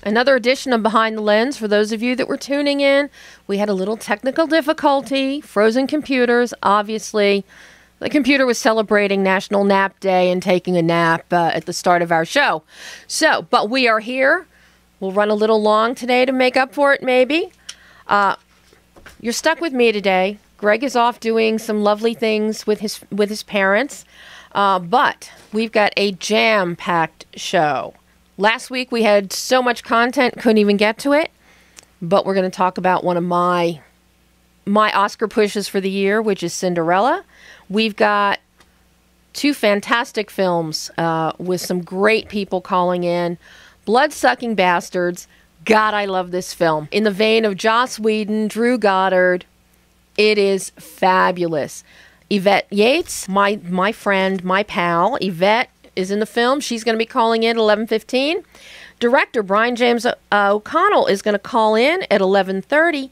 Another edition of Behind the Lens. For those of you that were tuning in, we had a little technical difficulty, frozen computers. Obviously, the computer was celebrating National Nap Day and taking a nap at the start of our show. But we are here. We'll run a little long today to make up for it, maybe. You're stuck with me today. Greg is off doing some lovely things with his parents. But we've got a jam-packed show. Last week we had so much content, couldn't even get to it. But we're going to talk about one of my Oscar pushes for the year, which is Cinderella. We've got two fantastic films with some great people calling in. Blood-Sucking Bastards. God, I love this film. In the vein of Joss Whedon, Drew Goddard, it is fabulous. Yvette Yates, my friend, my pal, Yvette, is in the film. She's going to be calling in at 11:15. Director Brian James O'Connell is going to call in at 11:30.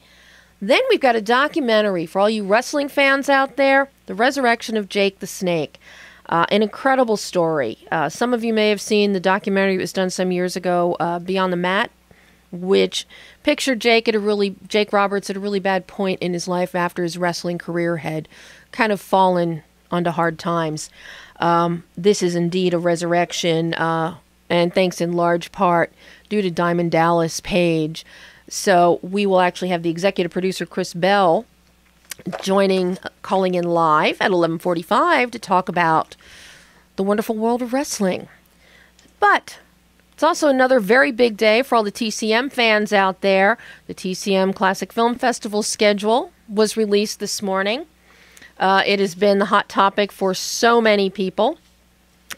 Then we've got a documentary for all you wrestling fans out there, The Resurrection of Jake the Snake. An incredible story. Some of you may have seen the documentary that was done some years ago, Beyond the Mat, which pictured Jake Roberts at a really bad point in his life after his wrestling career had kind of fallen onto hard times. This is indeed a resurrection, and thanks in large part due to Diamond Dallas Page. So we will actually have the executive producer, Chris Bell, calling in live at 11:45 to talk about the wonderful world of wrestling. But it's also another very big day for all the TCM fans out there. The TCM Classic Film Festival schedule was released this morning. It has been the hot topic for so many people,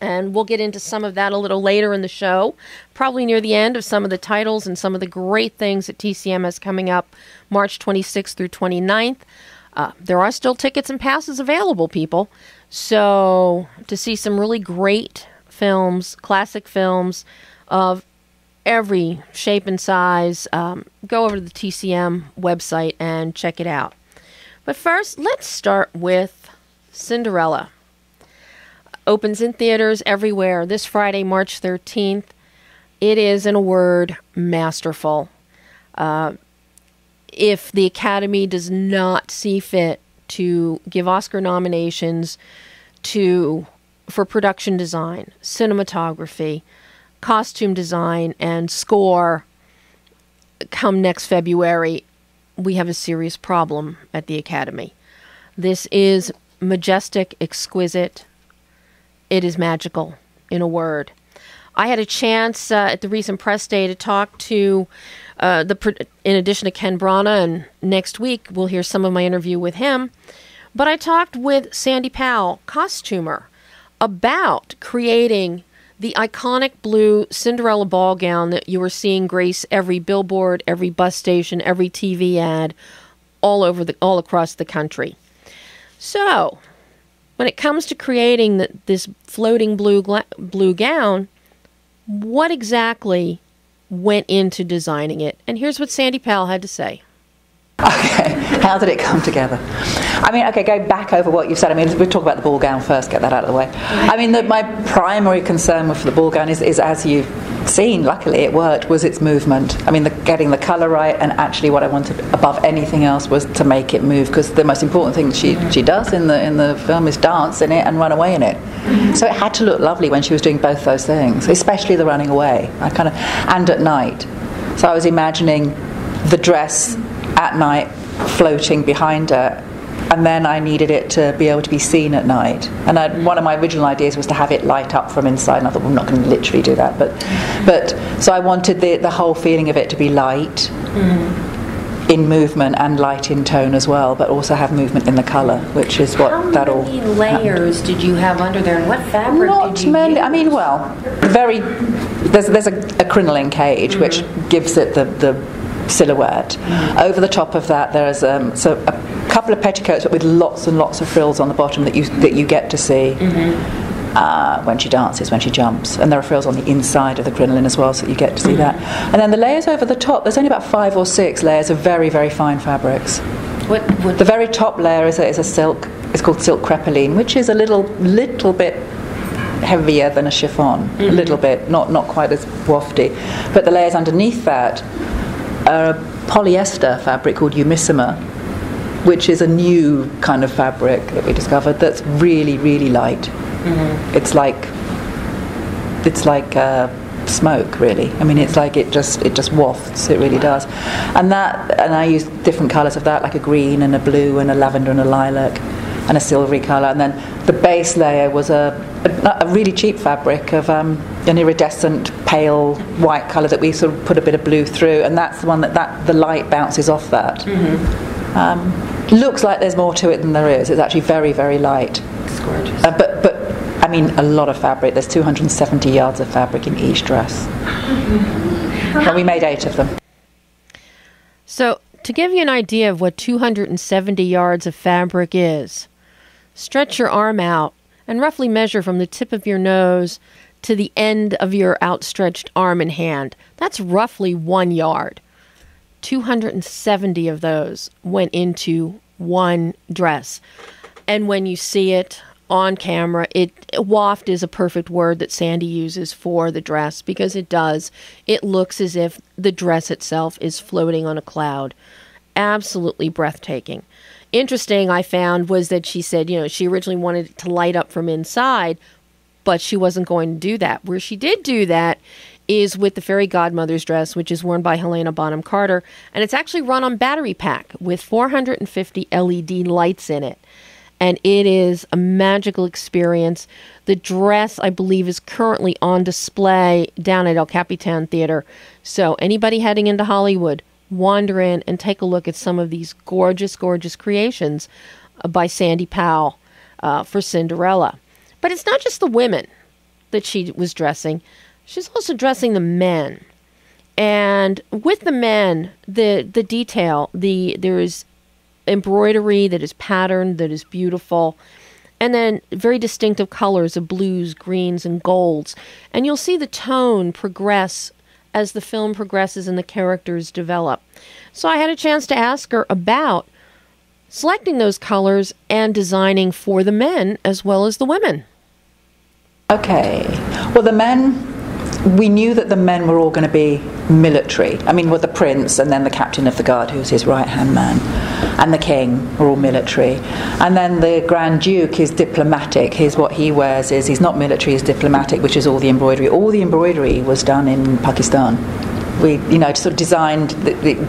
and we'll get into some of that a little later in the show, probably near the end of some of the titles and some of the great things that TCM has coming up March 26th through 29th. There are still tickets and passes available, people. So to see some really great films, classic films of every shape and size, go over to the TCM website and check it out. But first, let's start with Cinderella. Opens in theaters everywhere this Friday, March 13th. It is, in a word, masterful. If the Academy does not see fit to give Oscar nominations for production design, cinematography, costume design, and score come next February, we have a serious problem at the Academy. This is majestic, exquisite. It is magical, in a word. I had a chance at the recent press day to talk to, in addition to Ken Branagh, and next week we'll hear some of my interview with him. But I talked with Sandy Powell, costumer, about creating the iconic blue Cinderella ball gown that you are seeing grace every billboard, every bus station, every TV ad, all across the country. So, when it comes to creating this floating blue gown, what exactly went into designing it? And here's what Sandy Powell had to say. Okay, how did it come together? I mean, okay, go back over what you've said. I mean, we'll talk about the ball gown first, get that out of the way. I mean, my primary concern for the ball gown is, as you've seen, luckily it worked, was its movement. I mean, getting the colour right, and actually what I wanted above anything else was to make it move, because the most important thing she does in the film is dance in it and run away in it. So it had to look lovely when she was doing both those things, especially the running away, and at night. So I was imagining the dress at night floating behind her, and then I needed it to be able to be seen at night. And one of my original ideas was to have it light up from inside, and I thought, well, I'm not going to literally do that, but so I wanted the whole feeling of it to be light in movement and light in tone as well, but also have movement in the colour, which is what How that all many layers did you have under there, and what fabric Not did you many. use? I mean, well, there's a crinoline cage which gives it the silhouette. Over the top of that there's a couple of petticoats but with lots and lots of frills on the bottom that you get to see when she dances, when she jumps, and there are frills on the inside of the crinoline as well, so you get to see that. And then the layers over the top, there's only about 5 or 6 layers of very, very fine fabrics. The very top layer is a silk. It's called silk crepeline, which is a little bit heavier than a chiffon, a little bit, not quite as wafty. But the layers underneath that are a polyester fabric called Umissima, which is a new kind of fabric that we discovered that's really, really light. It's like smoke, really. I mean, it's like it just wafts. It really does. And I use different colours of that, like a green and a blue and a lavender and a lilac and a silvery colour. And then the base layer was a really cheap fabric of an iridescent pale white colour that we sort of put a bit of blue through, and that's the one that the light bounces off that. Looks like there's more to it than there is. It's actually very, very light. It's gorgeous. But I mean, a lot of fabric. There's 270 yards of fabric in each dress. And we made 8 of them. So, to give you an idea of what 270 yards of fabric is, stretch your arm out and roughly measure from the tip of your nose to the end of your outstretched arm and hand. That's roughly 1 yard. 270 of those went into one dress. And when you see it on camera, waft is a perfect word that Sandy uses for the dress, because it does. It looks as if the dress itself is floating on a cloud. Absolutely breathtaking. Interesting, I found, was that she said, she originally wanted it to light up from inside, but she wasn't going to do that. Where she did do that is with the Fairy Godmother's dress, which is worn by Helena Bonham Carter, and it's actually run on battery pack with 450 LED lights in it. And it is a magical experience. The dress, I believe, is currently on display down at El Capitan Theater. So anybody heading into Hollywood, wander in and take a look at some of these gorgeous, gorgeous creations by Sandy Powell for Cinderella. But it's not just the women that she was dressing. She's also dressing the men. And with the men, the detail, there is embroidery that is patterned, that is beautiful, and then very distinctive colors of blues, greens, and golds. And you'll see the tone progress as the film progresses and the characters develop. So I had a chance to ask her about selecting those colors and designing for the men as well as the women. Okay. Well, the men, we knew that the men were all going to be military. I mean, with the prince and then the captain of the guard, who's his right-hand man, and the king were all military. And then the Grand Duke is diplomatic. What he wears is, he's not military, he's diplomatic, which is all the embroidery. All the embroidery was done in Pakistan. We, sort of designed,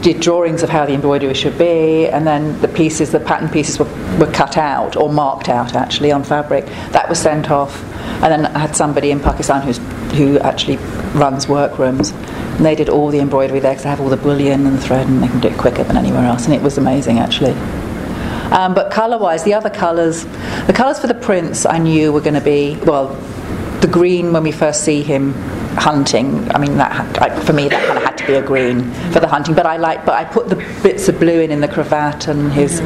did drawings of how the embroidery should be, and then the pattern pieces were cut out, or marked out actually, on fabric. That was sent off. And then I had somebody in Pakistan who actually runs workrooms, and they did all the embroidery there because they have all the bullion and the thread, and they can do it quicker than anywhere else, and it was amazing actually. But colour-wise, the colours for the prince I knew were going to be, well, the green when we first see him hunting. I mean, for me that kind of had to be a green for the hunting. But I put the bits of blue in the cravat and his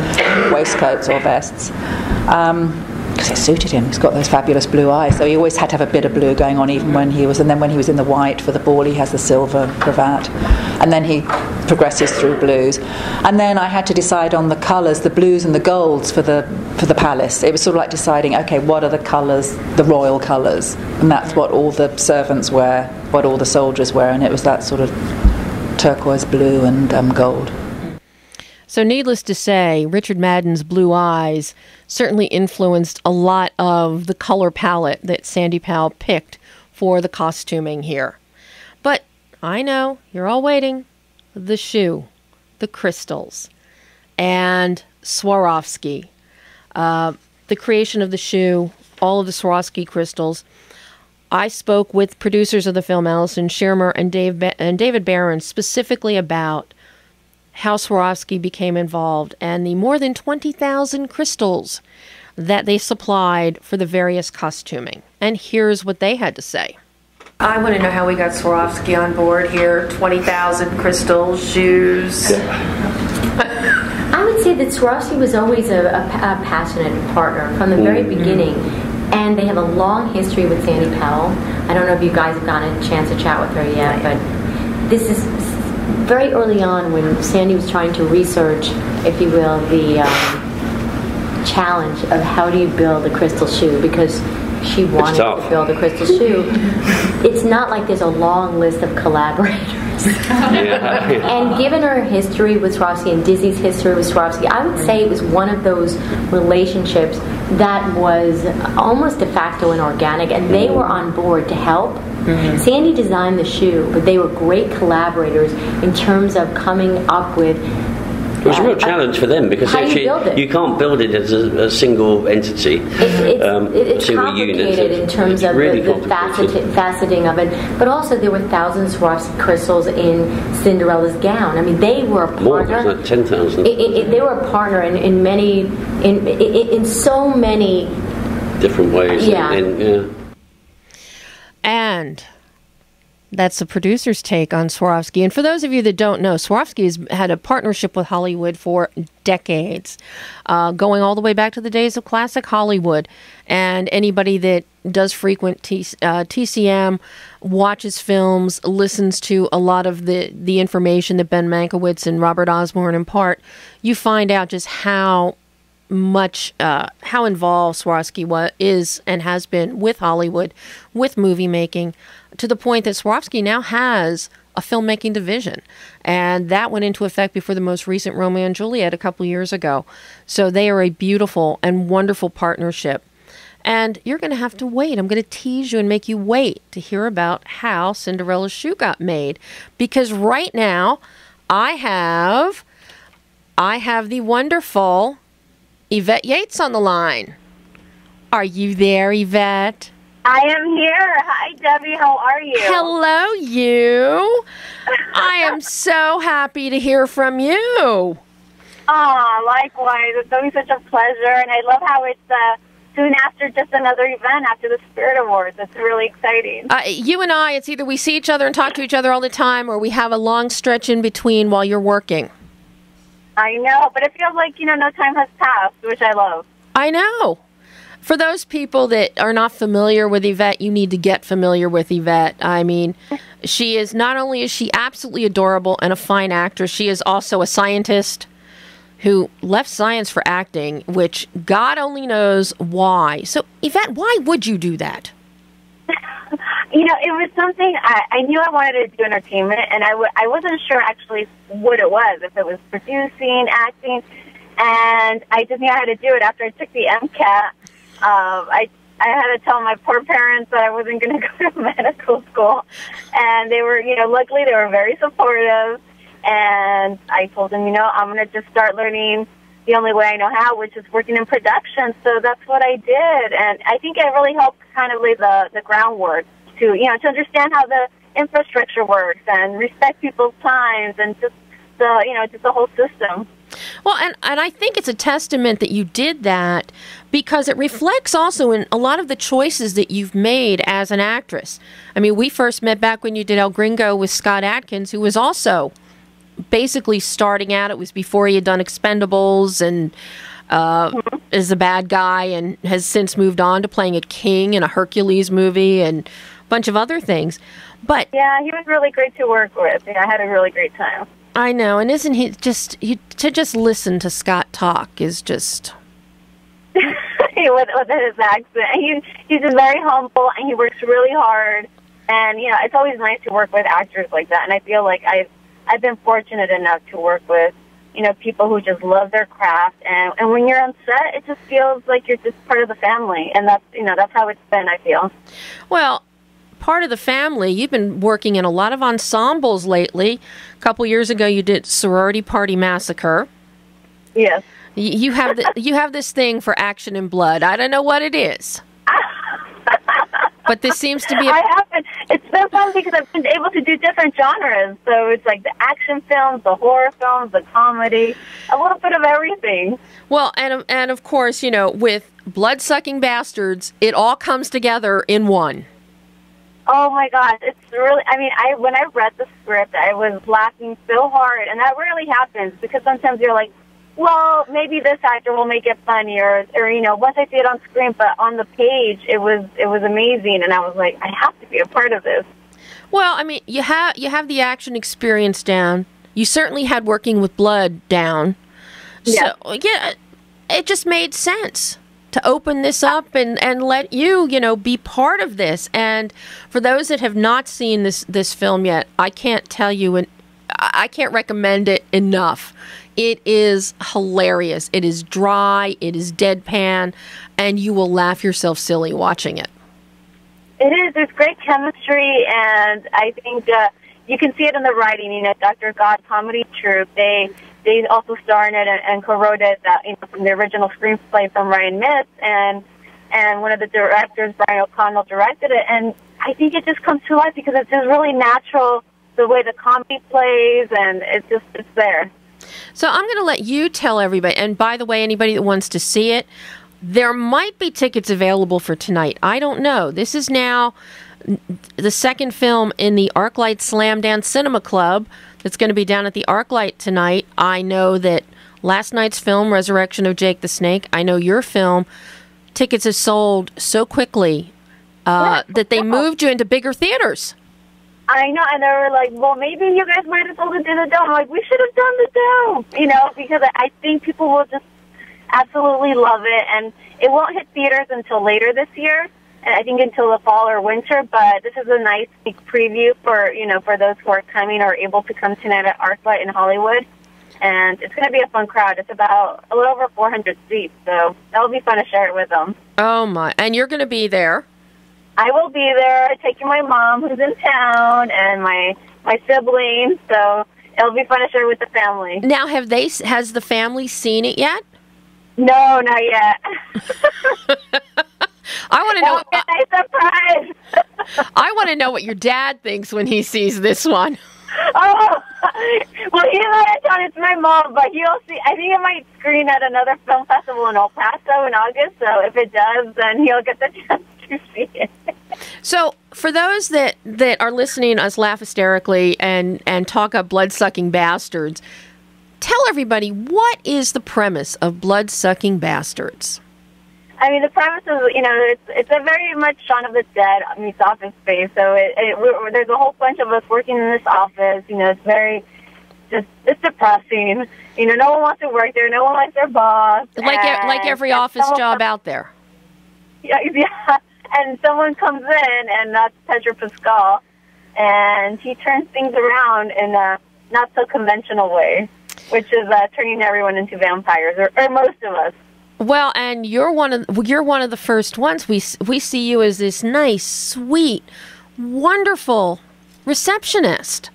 waistcoats or vests. Because it suited him. He's got those fabulous blue eyes, so he always had to have a bit of blue going on, even when he was in the white for the ball, he has the silver cravat, and then he progresses through blues. And then I had to decide on the colours, the blues and the golds for the palace. It was sort of like deciding, okay, what are the colours, the royal colours, and that's what all the servants wear, what all the soldiers wear, and it was that sort of turquoise blue and gold. So needless to say, Richard Madden's blue eyes certainly influenced a lot of the color palette that Sandy Powell picked for the costuming here. But I know, you're all waiting. The shoe, the crystals, and Swarovski. The creation of the shoe, all of the Swarovski crystals. I spoke with producers of the film, Allison, Schearmur, and David Barron, specifically about how Swarovski became involved and the more than 20,000 crystals that they supplied for the various costuming. And here's what they had to say. I want to know how we got Swarovski on board here. 20,000 crystals, shoes. I would say that Swarovski was always a passionate partner from the very beginning. And they have a long history with Sandy Powell. I don't know if you guys have gotten a chance to chat with her yet, but this is very early on when Sandy was trying to research, if you will, the challenge of how do you build a crystal shoe, because she wanted to build a crystal shoe. It's not like there's a long list of collaborators. And given her history with Swarovski and Disney's history with Swarovski, I would say it was one of those relationships that was almost de facto and organic, and they were on board to help. Sandy designed the shoe, but they were great collaborators in terms of coming up with. It was a real challenge for them because you can't build it as a single entity, it's single complicated unit. in terms of really the faceting of it. But also there were thousands of Swarovski crystals in Cinderella's gown. I mean, they were a partner. More, like 10,000. They were a partner in many, in so many different ways. Yeah. And that's the producer's take on Swarovski. And for those of you that don't know, Swarovski has had a partnership with Hollywood for decades, going all the way back to the days of classic Hollywood. And anybody that does frequent TCM, watches films, listens to a lot of the information that Ben Mankiewicz and Robert Osborne impart, you find out just how much, how involved Swarovski is and has been with Hollywood, with movie making, to the point that Swarovski now has a filmmaking division. And that went into effect before the most recent Romeo and Juliet a couple years ago. So they are a beautiful and wonderful partnership. And you're going to have to wait. I'm going to tease you and make you wait to hear about how Cinderella's shoe got made. Because right now, I have the wonderful Yvette Yates on the line. Are you there, Yvette? I am here. Hi, Debbie. How are you? Hello, you. I am so happy to hear from you. Likewise. It's always such a pleasure, and I love how it's soon after just another event after the Spirit Awards. It's really exciting. You and I, it's either we see each other and talk to each other all the time, or we have a long stretch in between while you're working. I know, but it feels like, no time has passed, which I love. I know. For those people that are not familiar with Yvette, you need to get familiar with Yvette. I mean, she is, not only is she absolutely adorable and a fine actress, she is also a scientist who left science for acting, which God only knows why. So, Yvette, why would you do that? It was something I knew I wanted to do entertainment, and I wasn't sure actually what it was, if it was producing, acting, and I just knew I had to do it after I took the MCAT. I had to tell my poor parents that I wasn't going to go to medical school, and they were, luckily they were very supportive, and I told them, I'm going to just start learning the only way I know how, which is working in production, so that's what I did, and I think it really helped kind of lay the groundwork to, to understand how the infrastructure works and respect people's times and just the whole system. Well, and I think it's a testament that you did that because it reflects also in a lot of the choices that you've made as an actress. I mean, we first met back when you did El Gringo with Scott Adkins, who was also basically starting out. It was before he had done Expendables and is a bad guy and has since moved on to playing a king in a Hercules movie and a bunch of other things. But yeah, he was really great to work with. I had a really great time. I know, and isn't he just, to just listen to Scott talk is just... with his accent. He's just very humble, and he works really hard, and, it's always nice to work with actors like that, and I feel like I've been fortunate enough to work with, people who just love their craft, and when you're on set, it just feels like you're just part of the family, and that's how it's been, I feel. Well, part of the family. You've been working in a lot of ensembles lately. A couple years ago, you did Sorority Party Massacre. Yes. You have this thing for action and blood. I don't know what it is. But this seems to be... I haven't. It's so fun because I've been able to do different genres. So it's like the action films, the horror films, the comedy, a little bit of everything. Well, and of course, with Bloodsucking Bastards, it all comes together in one. Oh my gosh, it's really, when I read the script, I was laughing so hard, and that rarely happens, because sometimes you're like, well, maybe this actor will make it funny, or once I see it on screen, but on the page, it was amazing, and I was like, I have to be a part of this. Well, you have the action experience down. You certainly had working with blood down. Yes. So, yeah, it just made sense. to open this up and let you, be part of this. And for those that have not seen this film yet, I can't tell you, and I can't recommend it enough. It is hilarious. It is dry. It is deadpan, and you will laugh yourself silly watching it. It is. There's great chemistry, and I think you can see it in the writing. Dr. God Comedy Troupe, they also star in it and co-wrote it from the original screenplay from Ryan Mitz, and one of the directors, Brian O'Connell, directed it. And I think it just comes to life because it's just really natural, the way the comedy plays, and it's there. So I'm going to let you tell everybody, and by the way, anybody that wants to see it, there might be tickets available for tonight. I don't know. This is now the second film in the ArcLight Slam Dance Cinema Club that's going to be down at the ArcLight tonight. I know that last night's film, Resurrection of Jake the Snake, I know your film, tickets have sold so quickly that they moved you into bigger theaters. I know, and they were like, well, maybe you guys might have sold it in the dome. I'm like, we should have done the dome, because I think people will just absolutely love it, and it won't hit theaters until later this year, and I think until the fall or winter, but this is a nice sneak preview for, for those who are coming or able to come tonight at ArcLight in Hollywood, and it's going to be a fun crowd. It's about a little over 400 seats, so that'll be fun to share it with them. Oh, my. And you're going to be there? I will be there, taking my mom, who's in town, and my siblings, so it'll be fun to share with the family. Now, has the family seen it yet? No, not yet. I want to know. That'll be a nice surprise. I want to know what your dad thinks when he sees this one. Oh, well, he's not in town. It's my mom, but he'll see. I think it might screen at another film festival in El Paso in August. So if it does, then he'll get the chance to see it. So for those that are listening to us laugh hysterically and talk up Bloodsucking Bastards, tell everybody, what is the premise of Bloodsucking Bastards? I mean, the premise is, it's a very much Shaun of the Dead meets Office Space. So there's a whole bunch of us working in this office. It's very, it's depressing. No one wants to work there. No one likes their boss. Like every office job out there. Yeah. And someone comes in, and that's Pedro Pascal, and he turns things around in a not so conventional way, which is turning everyone into vampires, or most of us. Well, and you're one of the first ones. We see you as this nice, sweet, wonderful receptionist,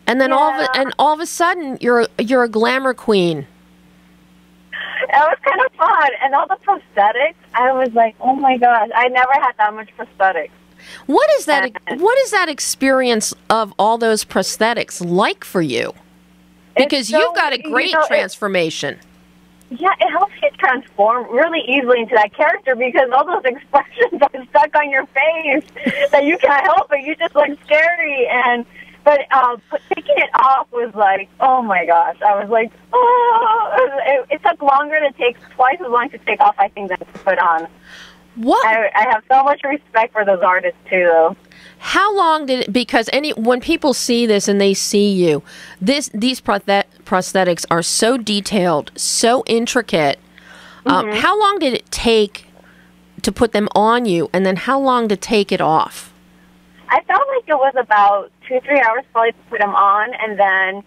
and then all of a sudden you're a glamour queen. It was kind of fun, and all the prosthetics. I was like, oh my gosh, I never had that much prosthetics. What is that experience of all those prosthetics like for you? Because you've got a great transformation. It helps you transform really easily into that character because all those expressions are stuck on your face that you can't help it. You just look scary, but taking it off was like, oh my gosh. I was like, oh. It took longer to take, twice as long to take off, I think, than to put on. What? I have so much respect for those artists too, though. How long did it? Because when people see this and they see you, these prosthetics are so detailed, so intricate. How long did it take to put them on you, and then how long to take it off? I felt like it was about 2-3 hours probably to put them on, and then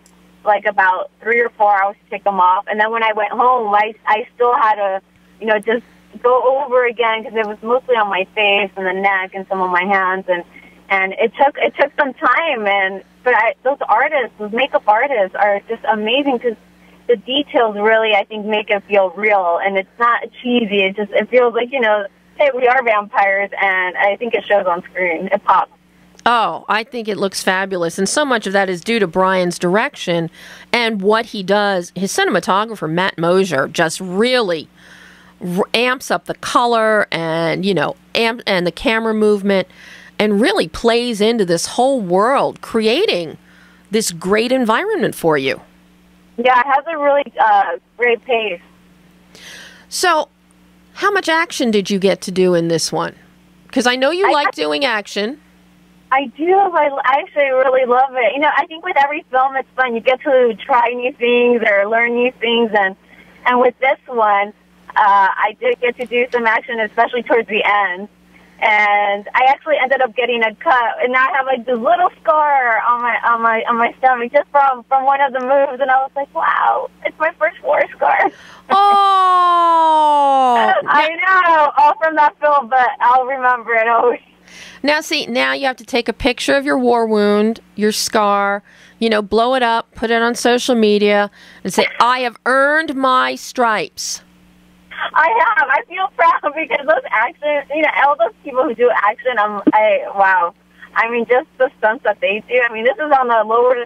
like about 3 or 4 hours to take them off. And then when I went home, I still had to, just go over again because it was mostly on my face and the neck and some of my hands, and it took some time. But those artists, those makeup artists, are just amazing because the details really, I think, make it feel real, and it's not cheesy. It feels like, hey, we are vampires, and I think it shows on screen. It pops. Oh, I think it looks fabulous, and so much of that is due to Brian's direction and what he does. His cinematographer, Matt Mosier, just really amps up the color and, and the camera movement, and really plays into this whole world, creating this great environment for you. Yeah, it has a really great pace. So, how much action did you get to do in this one? Because I know you like doing action. I do. I actually really love it. I think with every film, it's fun. You get to try new things or learn new things, and with this one, I did get to do some action, especially towards the end. And I actually ended up getting a cut, and now I have like this little scar on my stomach just from one of the moves. And I was like, wow, it's my first war scar. Oh, I know, all from that film, but I'll remember it always. Now, see, now you have to take a picture of your war wound, your scar, you know, blow it up, put it on social media, and say, I have earned my stripes. I have. I feel proud because those action, you know, all those people who do action, wow. I mean, just the stunts that they do. I mean, this is on a lower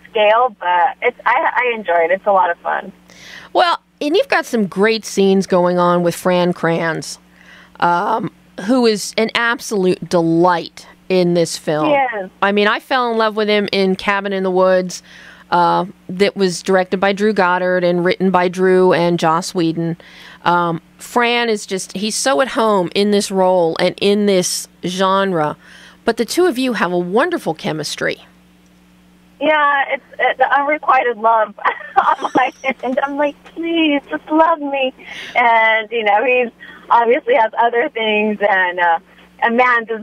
scale, but I enjoy it. It's a lot of fun. Well, and you've got some great scenes going on with Fran Kranz, who is an absolute delight in this film. Yes. I mean, I fell in love with him in Cabin in the Woods, that was directed by Drew Goddard and written by Drew and Joss Whedon. Fran is just, he's so at home in this role and in this genre. But the two of you have a wonderful chemistry. Yeah, it's the unrequited love on my end. I'm like, please, just love me. And, you know, he's obviously has other things, and Amanda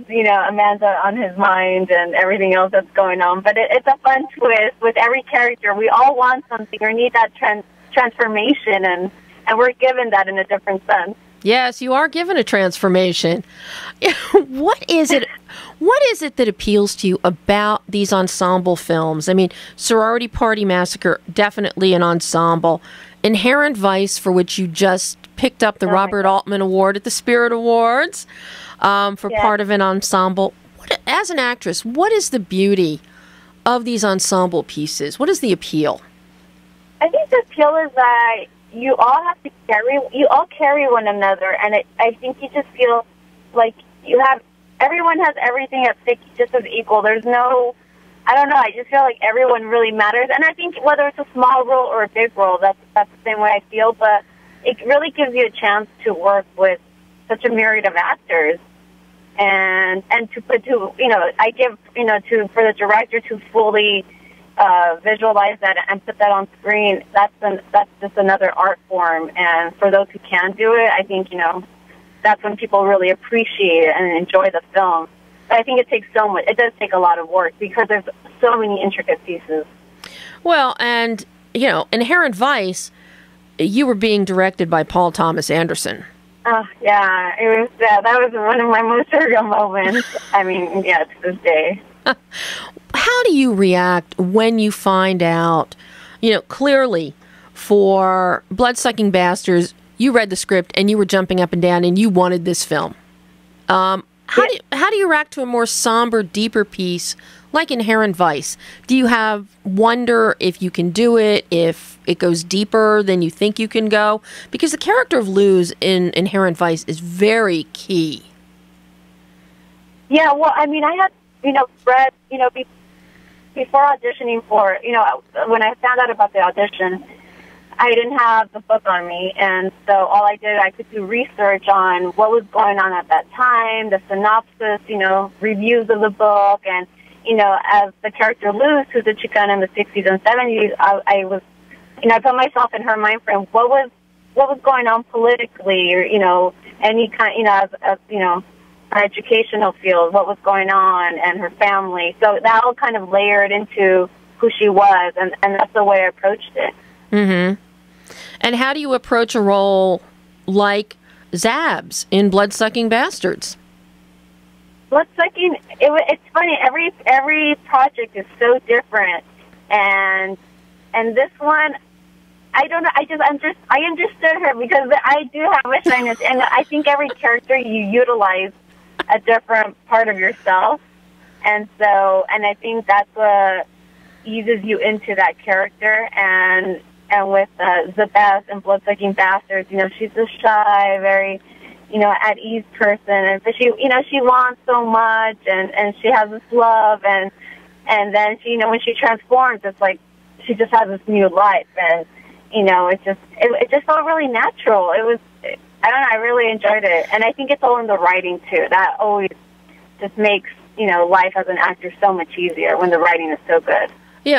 on his mind and everything else that's going on. But it's a fun twist with every character. We all want something or need that transformation, and we're given that in a different sense. Yes, you are given a transformation. What is it that appeals to you about these ensemble films? I mean, Sorority Party Massacre, definitely an ensemble. Inherent Vice, for which you just picked up the Robert Altman Award at the Spirit Awards for part of an ensemble. As an actress, what is the beauty of these ensemble pieces? What is the appeal? I think the appeal is that you all carry one another, and I think you just feel like everyone has everything at stake just as equal. There's no, I don't know, I just feel like everyone really matters. And I think whether it's a small role or a big role, that's the same way I feel, but it really gives you a chance to work with such a myriad of actors. And for the director to fully visualize that and put that on screen, that's just another art form. And for those who can do it, I think, that's when people really appreciate it and enjoy the film. But I think it takes so much. It does take a lot of work because there's so many intricate pieces. Well, and, Inherent Vice, you were being directed by Paul Thomas Anderson. Oh, yeah. That was one of my most surreal moments. I mean, yeah, to this day. How do you react when you find out, clearly for Bloodsucking Bastards, you read the script and you were jumping up and down and you wanted this film. How do you react to a more somber, deeper piece like Inherent Vice? Do you have wonder if you can do it, if it goes deeper than you think you can go? Because the character of Luz in Inherent Vice is very key. Yeah, well, I mean, I had, read, before auditioning for, when I found out about the audition, I didn't have the book on me, and so all I did, I could do research on what was going on at that time, the synopsis, reviews of the book, and, as the character Luz, who's a Chicana in the 60s and 70s, I was, I put myself in her mind frame. What was going on politically, or, any kind, as her educational field, what was going on, and her family. So that all kind of layered into who she was, and that's the way I approached it. Mm-hmm. And how do you approach a role like Zabs in Bloodsucking Bastards? Bloodsucking, it's funny. Every project is so different, and this one, I don't know. I understood her because I do have a shyness, and I think every character you utilize a different part of yourself, and I think that's what eases you into that character. And with Zabeth and Bloodsucking Bastards, she's a shy, very, at ease person, but she wants so much, and she has this love, and then she, when she transforms, it's like she just has this new life, and it just felt really natural. It was, I don't know, I really enjoyed it, and I think it's all in the writing too. That always just makes life as an actor so much easier when the writing is so good.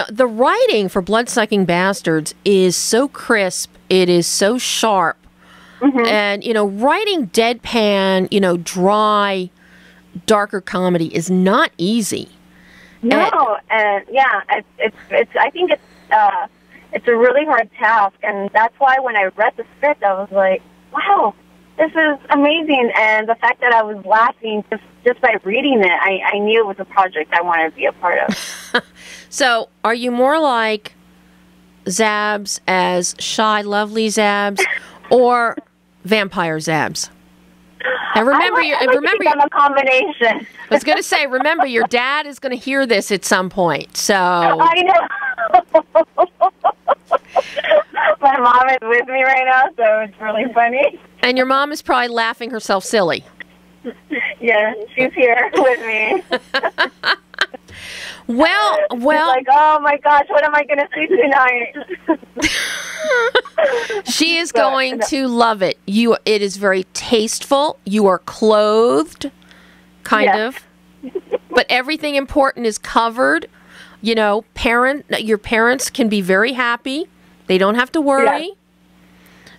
The writing for Bloodsucking Bastards is so crisp. It is so sharp. And, writing deadpan, dry, darker comedy is not easy. No, and it's. I think it's a really hard task, and that's why when I read the script, I was like, wow, this is amazing. And the fact that I was laughing just by reading it, I knew it was a project I wanted to be a part of. So, are you more like Zabs as shy, lovely Zabs, or vampire Zabs? And remember, I'm a combination. I was going to say, remember, your dad is going to hear this at some point. So I know. My mom is with me right now, so it's really funny. And your mom is probably laughing herself silly. Yeah, she's here with me. Well, she's like, oh my gosh, what am I going to see tonight? She is going to love it. It is very tasteful. You are clothed, kind of, but everything important is covered. Your parents can be very happy. They don't have to worry.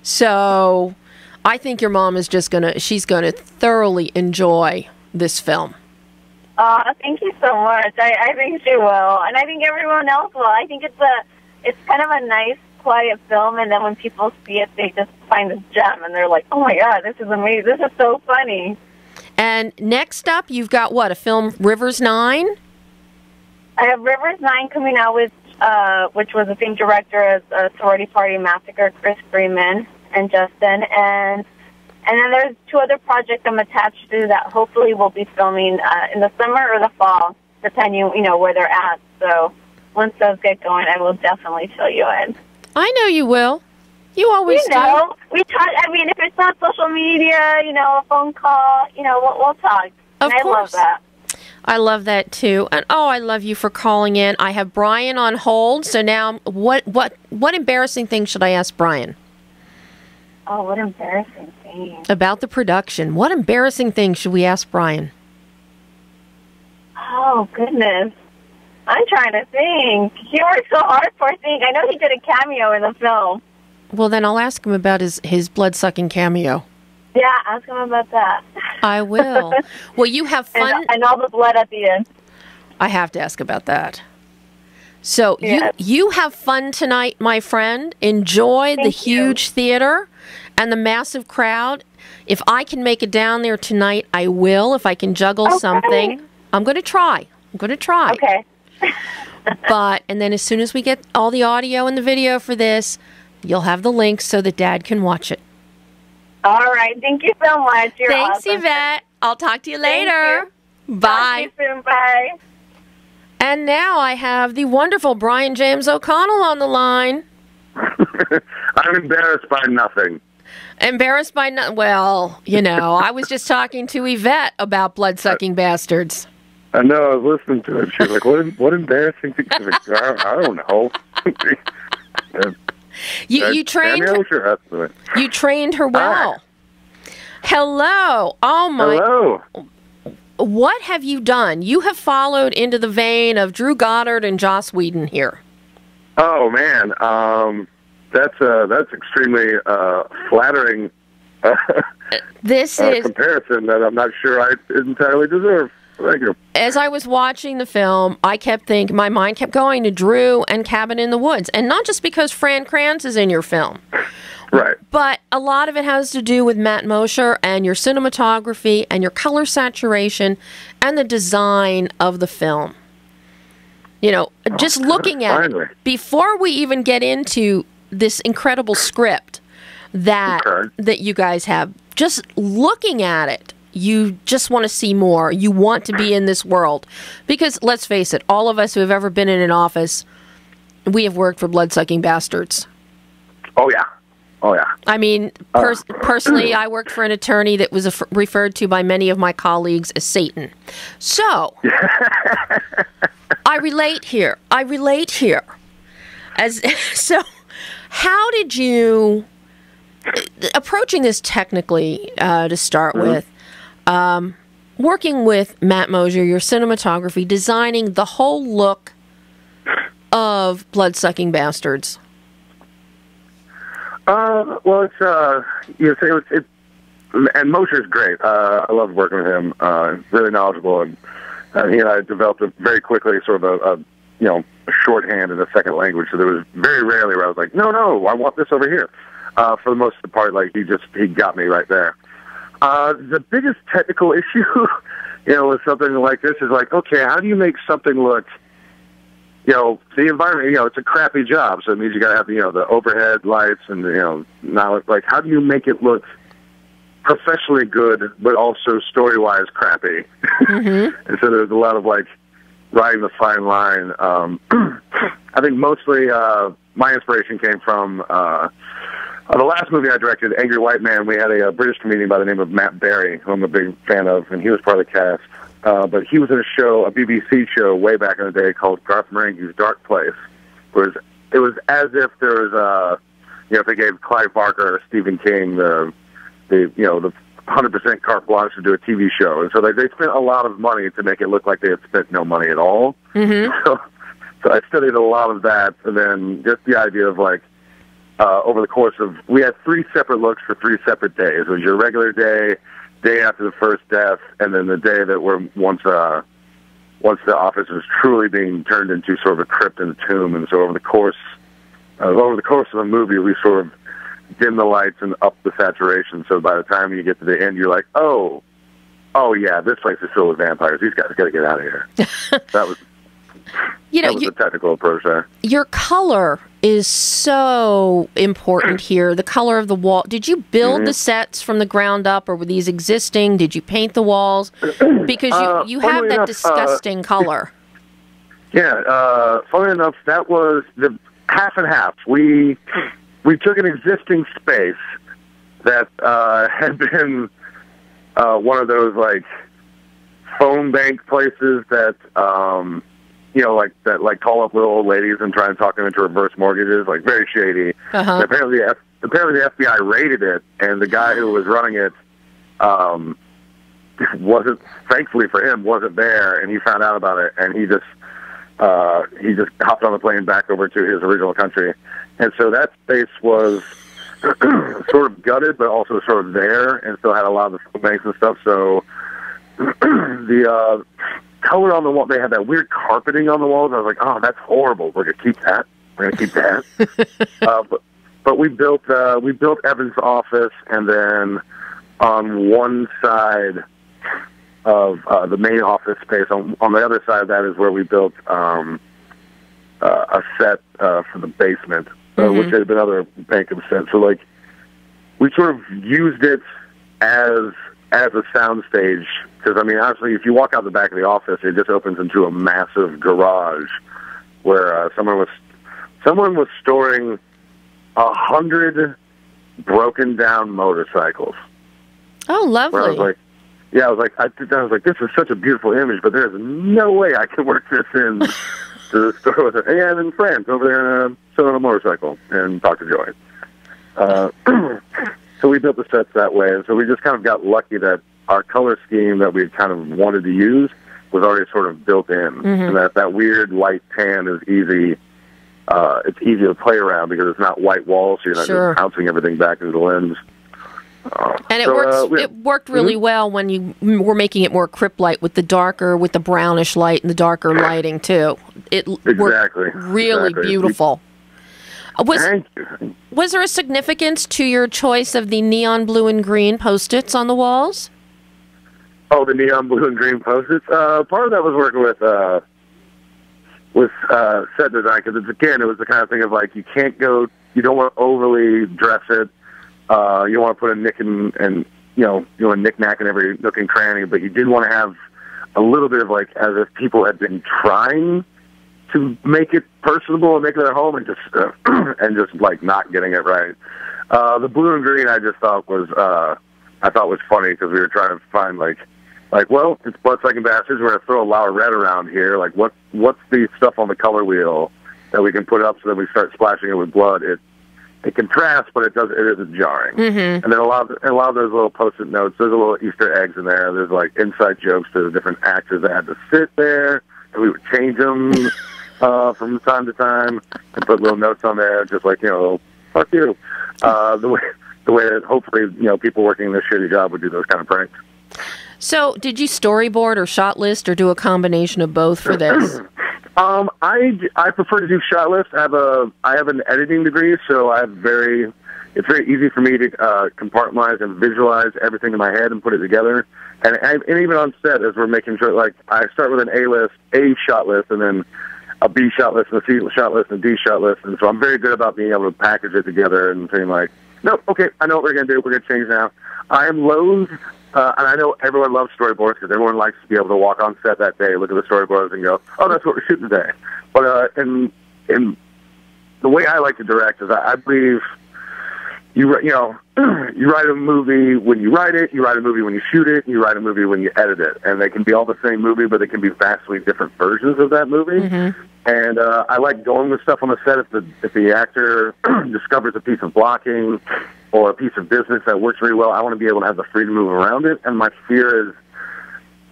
So, I think your mom is she's gonna thoroughly enjoy this film. Thank you so much. I think she will, and I think everyone else will. I think it's kind of a nice, quiet film, and then when people see it, they just find this gem, and they're like, "Oh my God, this is amazing! This is so funny." And next up, you've got what? A film, Rivers 9. I have Rivers 9 coming out with, which was the same director as Sorority Party Massacre, Chris Freeman and Justin, and then there's 2 other projects I'm attached to that hopefully will be filming in the summer or the fall, depending, where they're at. So once those get going, I will definitely fill you in. I know you will. You always do. We talk. I mean, if it's not social media, a phone call, we'll talk. Of course. I love that. I love that too. And I love you for calling in. I have Brian on hold. So now, what embarrassing thing should I ask Brian? Oh, what embarrassing thing. About the production. What embarrassing thing should we ask Brian? Oh, goodness. I'm trying to think. He worked so hard for things. I know he did a cameo in the film. Well, then I'll ask him about his blood-sucking cameo. Yeah, ask him about that. I will. Well, you have fun. And all the blood at the end. I have to ask about that. So you have fun tonight, my friend. Enjoy the huge theater and the massive crowd. If I can make it down there tonight, I will. If I can juggle something, I'm going to try. Okay. And then as soon as we get all the audio and the video for this, you'll have the links so that Dad can watch it. All right. Thank you so much. You're Thanks, awesome. Yvette. I'll talk to you later. Bye. Talk to you soon. Bye. And now I have the wonderful Brian James O'Connell on the line. I'm embarrassed by nothing. Embarrassed by nothing? Well, I was just talking to Yvette about Bloodsucking Bastards. I know, I was listening to it. She was like, what embarrassing thing? I don't know. You trained her. You trained her well. Hello. Oh, my. Hello. What have you done? You have followed into the vein of Drew Goddard and Joss Whedon here. Oh, man. That's extremely flattering comparison that I'm not sure I entirely deserve. Thank you. As I was watching the film, I kept thinking, my mind kept going to Drew and Cabin in the Woods. And not just because Fran Kranz is in your film. Right. But a lot of it has to do with Matt Mosher and your cinematography and your color saturation and the design of the film. Just looking at it, before we even get into this incredible script that you guys have, just looking at it, you just want to see more. You want to be in this world. Because, let's face it, all of us who have ever been in an office, we have worked for Bloodsucking Bastards. Oh, yeah. I mean, personally, I worked for an attorney that was referred to by many of my colleagues as Satan. So, I relate here. So, how did you, approaching this technically to start with, working with Matt Mosher, your cinematography, designing the whole look of Bloodsucking Bastards? Well, it's and Mosher's great. I love working with him. Really knowledgeable, and he and I developed very quickly sort of a shorthand in a second language. So there was very rarely where I was like, no, I want this over here. For the most part, like he got me right there. The biggest technical issue, with something like this is like, okay, how do you make something look? The environment, it's a crappy job, so it means you got to have the overhead lights and now like how do you make it look professionally good, but also story-wise crappy? Mm-hmm. And so there's a lot of like riding the fine line. I think mostly my inspiration came from the last movie I directed, Angry White Man. We had a British comedian by the name of Matt Berry, who I'm a big fan of, and he was part of the cast. But he was in a BBC show way back in the day called Garth Marenghi's Dark Place. It was as if there was if they gave Clive Barker or Stephen King the 100% carte blanche to do a TV show, and so they spent a lot of money to make it look like they had spent no money at all. Mm-hmm. So I studied a lot of that, and then just the idea of like over the course of we had 3 separate looks for 3 separate days. It was your regular day after the first death, and then the day that once the office was truly being turned into sort of a crypt and a tomb. And so over the course of the movie, we sort of dim the lights and up the saturation. So by the time you get to the end, you're like, oh yeah, this place is filled with vampires. These guys got to get out of here. That was the technical approach there. Your color is so important here. The color of the wall. Did you build the sets from the ground up, or were these existing? Did you paint the walls? Because you have that disgusting color. Yeah, funnily enough, that was the half and half. We took an existing space that had been one of those like phone bank places that like call up little old ladies and try and talk them into reverse mortgages, like very shady. Uh-huh. Apparently the FBI raided it, and the guy who was running it thankfully for him, wasn't there, and he found out about it, and he just hopped on the plane back over to his original country. And so that space was sort of gutted, but also sort of there, and still had a lot of the banks and stuff. So the color on the wall, they had that weird carpeting on the walls. I was like, oh, that's horrible. We're gonna keep that. But we built Evan's office, and then on one side of the main office space, on the other side of that is where we built a set for the basement. Which had been other bank of sets. So, like, we sort of used it as a soundstage. Because, I mean, honestly, if you walk out the back of the office, it just opens into a massive garage where someone was storing 100 broken down motorcycles. Oh, lovely! I was like, this is such a beautiful image, but there's no way I can work this in. To the store with it. Hey, I'm in France over there sitting on a motorcycle and talk to Joy. So we built the sets that way, and so we just kind of got lucky that our color scheme that we kind of wanted to use was already sort of built in, and that weird light tan is easy. It's easy to play around because it's not white walls, so you're not just bouncing everything back into the lens. And it worked really well when you were making it more crypt-like with the brownish light and the darker lighting too. It worked really beautiful. Was there a significance to your choice of the neon blue and green Post-its on the walls? Oh, the neon blue and green Post-its. Part of that was working with set design, because it was the kind of thing of like you don't want to overly dress it. You don't want to put a nick and a knick-knack in every nook and cranny, but you did want to have a little bit of like as if people had been trying to make it personable and make it their home, and just like not getting it right. The blue and green I just thought was funny because we were trying to find like well, it's Bloodsucking Bastards. We're gonna throw a lot of red around here. Like what's the stuff on the color wheel that we can put up so that we start splashing it with blood? It contrasts, but it isn't jarring. Mm-hmm. And then a lot of those little Post-it notes, there's a little Easter eggs in there. There's like inside jokes to the different actors that had to sit there, and we would change them from time to time and put little notes on there, just like, fuck you. the way that hopefully people working this shitty job would do those kind of pranks. So, did you storyboard or shot list, or do a combination of both for this? I prefer to do shot list. I have an editing degree, so it's very easy for me to compartmentalize and visualize everything in my head and put it together. And even on set, as we're making sure, like, I start with an A shot list, and then a B shot list, and a C shot list, and a D shot list. And so I'm very good about being able to package it together and saying, like, nope, okay, I know what we're going to do. We're going to change now. I am loath, and I know everyone loves storyboards because everyone likes to be able to walk on set that day, look at the storyboards, and go, oh, that's what we're shooting today. But in the way I like to direct is I believe you write a movie when you write it, you write a movie when you shoot it, you write a movie when you edit it. And they can be all the same movie, but they can be vastly different versions of that movie. Mm-hmm. And I like going with stuff on the set if the actor discovers a piece of blocking or a piece of business that works really well. I want to be able to have the freedom to move around it. And my fear is,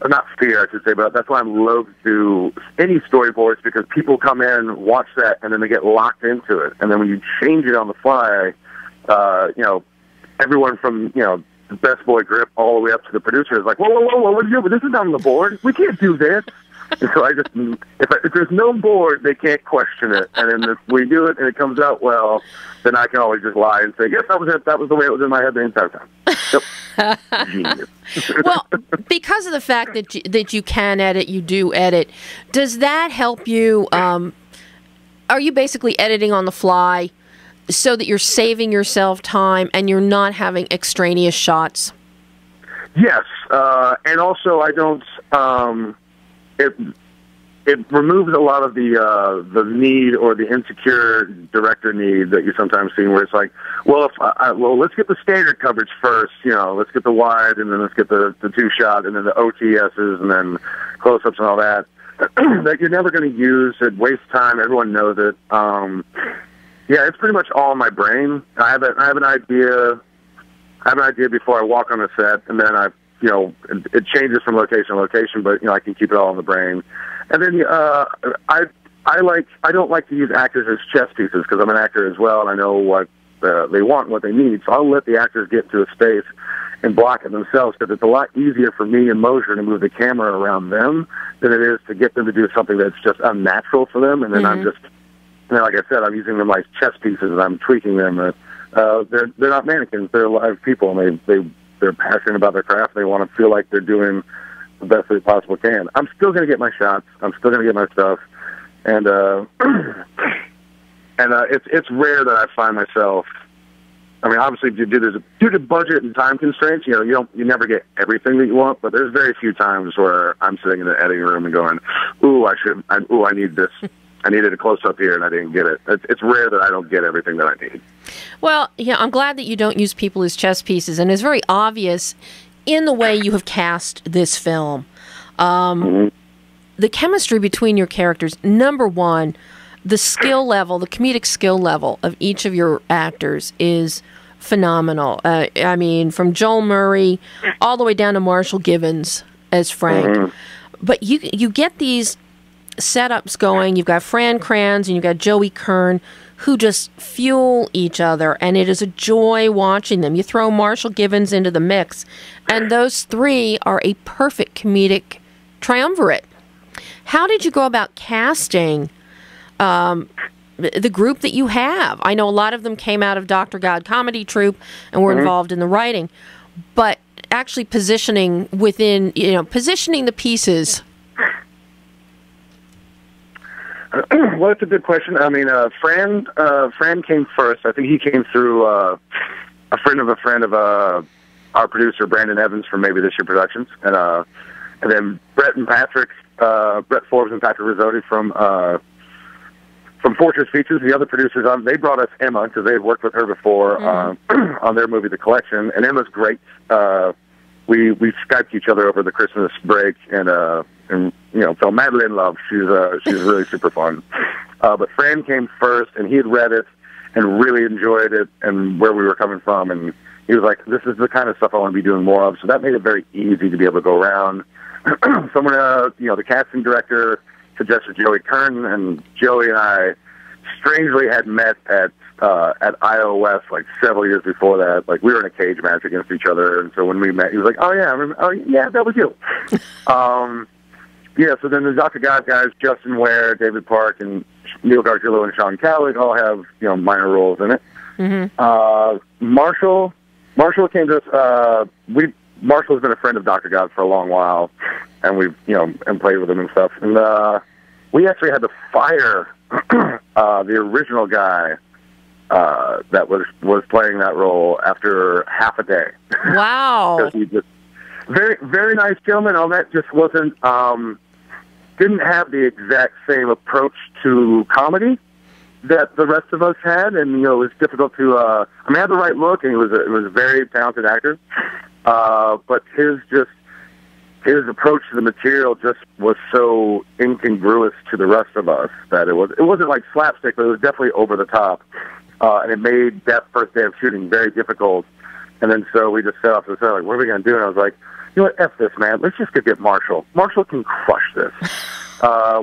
not fear, I should say, but that's why I'm loath to any storyboards, because people come in, watch that, and then they get locked into it. And then when you change it on the fly, everyone from, the best boy grip all the way up to the producer is like, whoa, what are you doing? This is not on the board. We can't do this. And so if there's no board, they can't question it. And then if we do it and it comes out well, then I can always just lie and say, yes, that was it. That was the way it was in my head the entire time. Yep. Genius. Well, because of the fact that you can edit, you do edit, does that help you? Are you basically editing on the fly so that you're saving yourself time and you're not having extraneous shots? Yes. And also I don't... It removes a lot of the need or the insecure director need that you sometimes see, where it's like, well, let's get the standard coverage first, let's get the wide, and then let's get the two shot, and then the OTSs, and then close ups and all that. That you're never going to use. It wastes time. Everyone knows it. Yeah, it's pretty much all in my brain. I have an idea. I have an idea before I walk on the set, and then it changes from location to location, but I can keep it all in the brain. And then I don't like to use actors as chess pieces, because I'm an actor as well, and I know what they want and what they need. So I'll let the actors get to a space and block it themselves, because it's a lot easier for me in motion to move the camera around them than it is to get them to do something that's just unnatural for them. And then I'm just, like I said, I'm using them like chess pieces, and I'm tweaking them. They're not mannequins; they're live people, and they're passionate about their craft. They want to feel like they're doing the best they possibly can. I'm still going to get my shots. I'm still going to get my stuff. And it's rare that I find myself. I mean, obviously, due to budget and time constraints, you never get everything that you want. But there's very few times where I'm sitting in the editing room and going, I need this. I needed a close-up here, and I didn't get it. It's rare that I don't get everything that I need. Well, yeah, I'm glad that you don't use people as chess pieces, and it's very obvious in the way you have cast this film. The chemistry between your characters, number one, the skill level, the comedic skill level of each of your actors is phenomenal. I mean, from Joel Murray all the way down to Marshall Givens as Frank. But you get these setups going. You've got Fran Kranz and you've got Joey Kern, who just fuel each other, and it is a joy watching them. You throw Marshall Givens into the mix, and those three are a perfect comedic triumvirate. How did you go about casting the group that you have? I know a lot of them came out of Dr. God Comedy Troupe and were involved in the writing, but actually positioning the pieces. Well, it's a good question. I mean, Fran came first. I think he came through a friend of our producer, Brandon Evans, from Maybe This Year Productions. And then Brett Forbes and Patrick Rizzotti from Fortress Features, the other producers, they brought us Emma, because they had worked with her before on their movie, The Collection. And Emma's great. We Skyped each other over the Christmas break, and fell madly in love. She's really super fun. But Fran came first, and he had read it and really enjoyed it and where we were coming from, and he was like, "This is the kind of stuff I want to be doing more of." So that made it very easy to be able to go around. Someone, the casting director suggested Joey Kern, and Joey and I strangely had met at at iOS like several years before that. Like we were in a cage match against each other, and so when we met, he was like, "Oh yeah, that was you." Yeah. So then the Dr. God guys, Justin Ware, David Park, and Neil Gargiulo and Sean Cowlick all have minor roles in it. Mm-hmm. Marshall came to us. Marshall's been a friend of Dr. God for a long while, and we've and played with him and stuff. And we actually had to fire the original guy that was playing that role after half a day. Wow. He just very, very nice gentleman. All that just wasn't didn't have the exact same approach to comedy that the rest of us had, and it was difficult to. He had the right look, and he was a very talented actor. But his approach to the material just was so incongruous to the rest of us that it wasn't like slapstick, but it was definitely over the top, and it made that first day of shooting very difficult. And then so we just set off to the side, like, what are we going to do? And I was like, you know what, F this, man. Let's just go get Marshall. Marshall can crush this.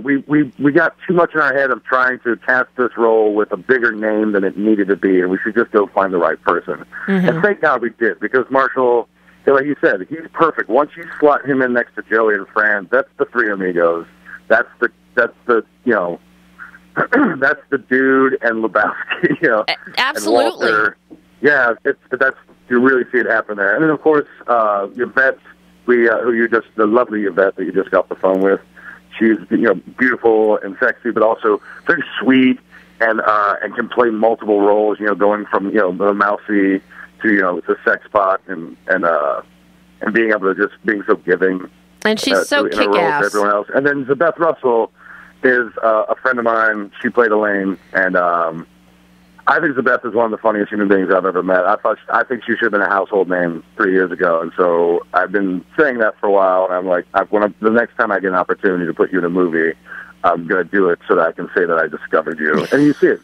We got too much in our head of trying to cast this role with a bigger name than it needed to be, and we should just go find the right person. Mm-hmm. And thank God we did, because Marshall, like you said, he's perfect. Once you slot him in next to Joey and Fran, that's the three amigos. That's the that's the dude and Lebowski. Absolutely. And Walter. Yeah, you really see it happen there. And then of course, Yvette, the lovely Yvette that you just got the phone with. She's beautiful and sexy, but also very sweet and can play multiple roles. Going from the mousy to the sex pot and being able to just being so giving. And she's so kick-ass. Everyone else. And then Zabeth Russell is a friend of mine. She played Elaine, and I think Zabeth is one of the funniest human beings I've ever met. I think she should have been a household name 3 years ago, and so I've been saying that for a while. And I'm like, the next time I get an opportunity to put you in a movie, I'm going to do it so that I can say that I discovered you. And you see it.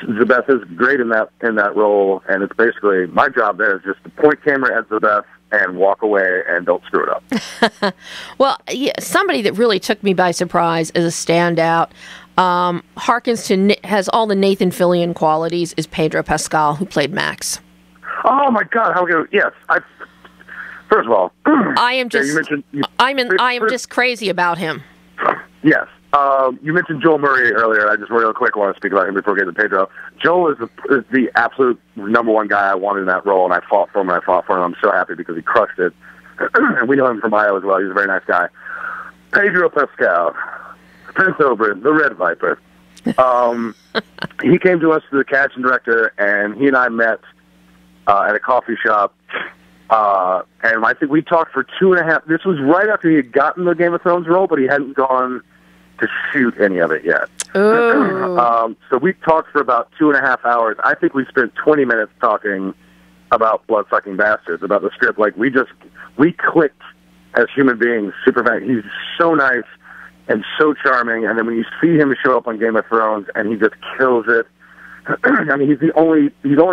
Zabeth is great in that role, and it's basically my job there is just to point camera at Zabeth and walk away and don't screw it up. Well, somebody that really took me by surprise as a standout, harkens to, has all the Nathan Fillion qualities, is Pedro Pascal, who played Max. Oh my God! How good? Yes, first of all, I am just, I am just crazy about him. Yes. You mentioned Joel Murray earlier. I just real quick want to speak about him before we get to Pedro. Joel is the absolute number one guy I wanted in that role, and I fought for him, I'm so happy because he crushed it. And we know him from Iowa as well. He's a very nice guy. Pedro Pascal, Prince Oberyn, the Red Viper. He came to us as the casting director, and he and I met at a coffee shop. And I think we talked for 2.5. This was right after he had gotten the Game of Thrones role, but he hadn't gone to shoot any of it yet. So we talked for about 2.5 hours. I think we spent 20 minutes talking about Bloodsucking Bastards, about the script. Like we clicked as human beings. Super fan. He's so nice and so charming. And then when you see him show up on Game of Thrones, and he just kills it. I mean, he's only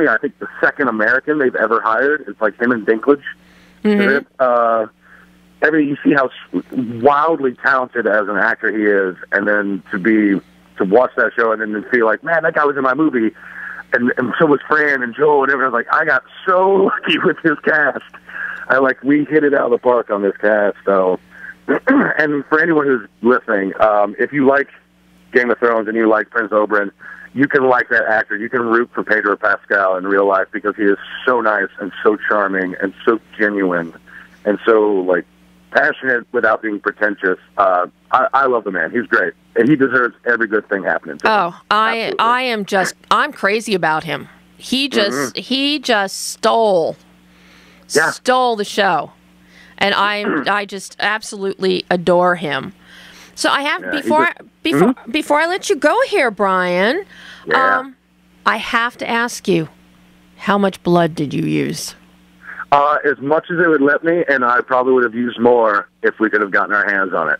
I think the second American they've ever hired. It's like him and Dinklage. Mm-hmm. You see how wildly talented as an actor he is, and then to watch that show and then feel like, man, that guy was in my movie, and so was Fran and Joel and everyone. Like, I got so lucky with this cast. We hit it out of the park on this cast. So, and for anyone who's listening, if you like Game of Thrones and you like Prince Oberyn, you can like that actor. You can root for Pedro Pascal in real life because he is so nice and so charming and so genuine and so passionate without being pretentious. I love the man. He's great, and he deserves every good thing happening to him. I'm crazy about him. He just stole the show, and I just absolutely adore him. So I have before I let you go here, Brian. Yeah. I have to ask you, how much blood did you use? As much as it would let me, and I probably would have used more if we could have gotten our hands on it.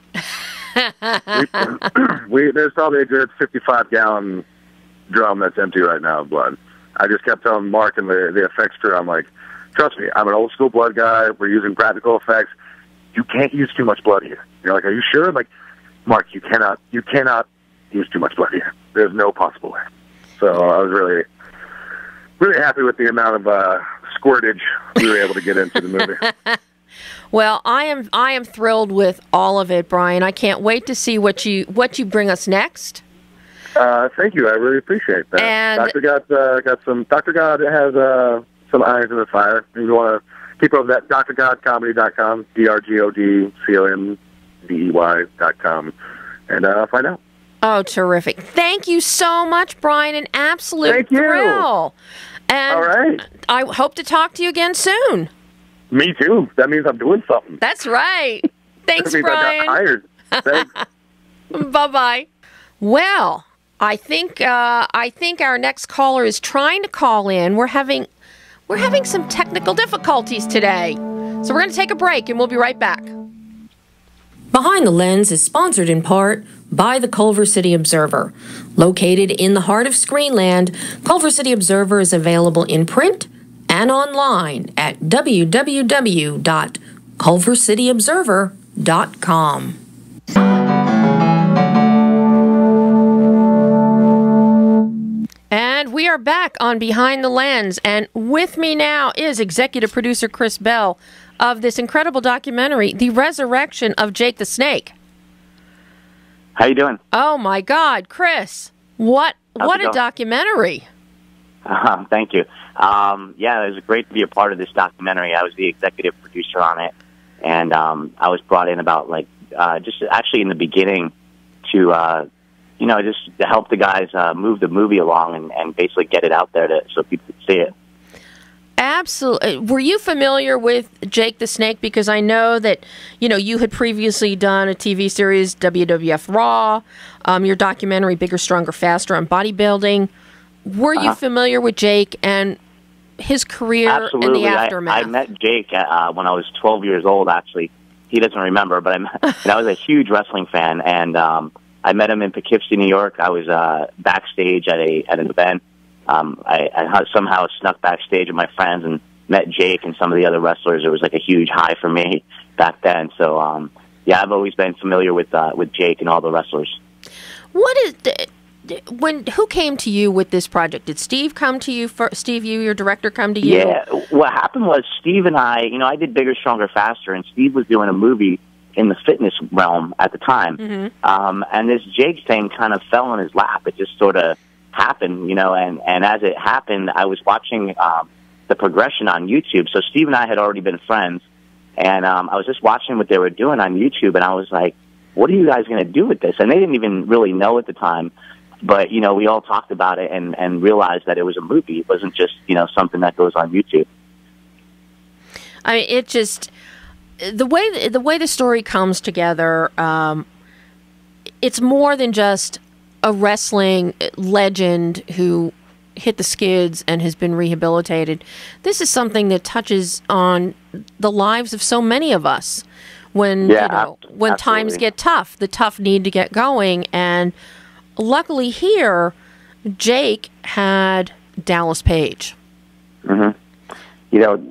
There's probably a good 55-gallon drum that's empty right now of blood. I just kept telling Mark and the effects crew, I'm like, trust me, I'm an old school blood guy. We're using practical effects. You can't use too much blood here. You're like, are you sure? I'm like, Mark, you cannot use too much blood here. There's no possible way. So I was really, really happy with the amount of squirtage we were able to get into the movie. Well, I am thrilled with all of it, Brian. I can't wait to see what you bring us next. Thank you. I really appreciate that. And Dr. God has some irons in the fire. If you want to keep up with that, drgodcomedy.com, drgodcomedy.com, and find out. Oh, terrific. Thank you so much, Brian. An absolute thrill. And all right. I hope to talk to you again soon. Me too. That means I'm doing something. That's right. Thanks, that means Brian. I got hired. Thanks. Bye-bye. Well, I think our next caller is trying to call in. We're having some technical difficulties today. So we're going to take a break, and we'll be right back. Behind the Lens is sponsored in part by the Culver City Observer. Located in the heart of Screenland, Culver City Observer is available in print and online at www.culvercityobserver.com. And we are back on Behind the Lens, and with me now is executive producer Chris Bell of this incredible documentary, The Resurrection of Jake the Snake. How you doing? Oh my God, Chris! What a documentary! Thank you. Yeah, it was great to be a part of this documentary. I was the executive producer on it, and I was brought in about just actually in the beginning to just to help the guys move the movie along and basically get it out there so people could see it. Absolutely. Were you familiar with Jake the Snake? Because I know that, you had previously done a TV series, WWF Raw, your documentary, Bigger, Stronger, Faster on bodybuilding. Were you familiar with Jake and his career and the aftermath? I met Jake when I was 12 years old, actually. He doesn't remember, but I was a huge wrestling fan, and I met him in Poughkeepsie, New York. I was backstage at an event. I somehow snuck backstage with my friends and met Jake and some of the other wrestlers. It was like a huge high for me back then. So, I've always been familiar with Jake and all the wrestlers. Who came to you with this project? Did Steve come to you first? Steve, your director, come to you? Yeah, what happened was Steve and I did Bigger, Stronger, Faster, and Steve was doing a movie in the fitness realm at the time. Mm-hmm. And this Jake thing kind of fell in his lap. It just sort of happened, and as it happened, I was watching the progression on YouTube. So Steve and I had already been friends, and I was just watching what they were doing on YouTube, and I was like, what are you guys going to do with this? And they didn't even really know at the time, but, we all talked about it and realized that it was a movie. It wasn't just, something that goes on YouTube. I mean, it just... The way the story comes together, it's more than just a wrestling legend who hit the skids and has been rehabilitated. This is something that touches on the lives of so many of us. When when times get tough, the tough need to get going. And luckily here, Jake had Dallas Page. Mm-hmm.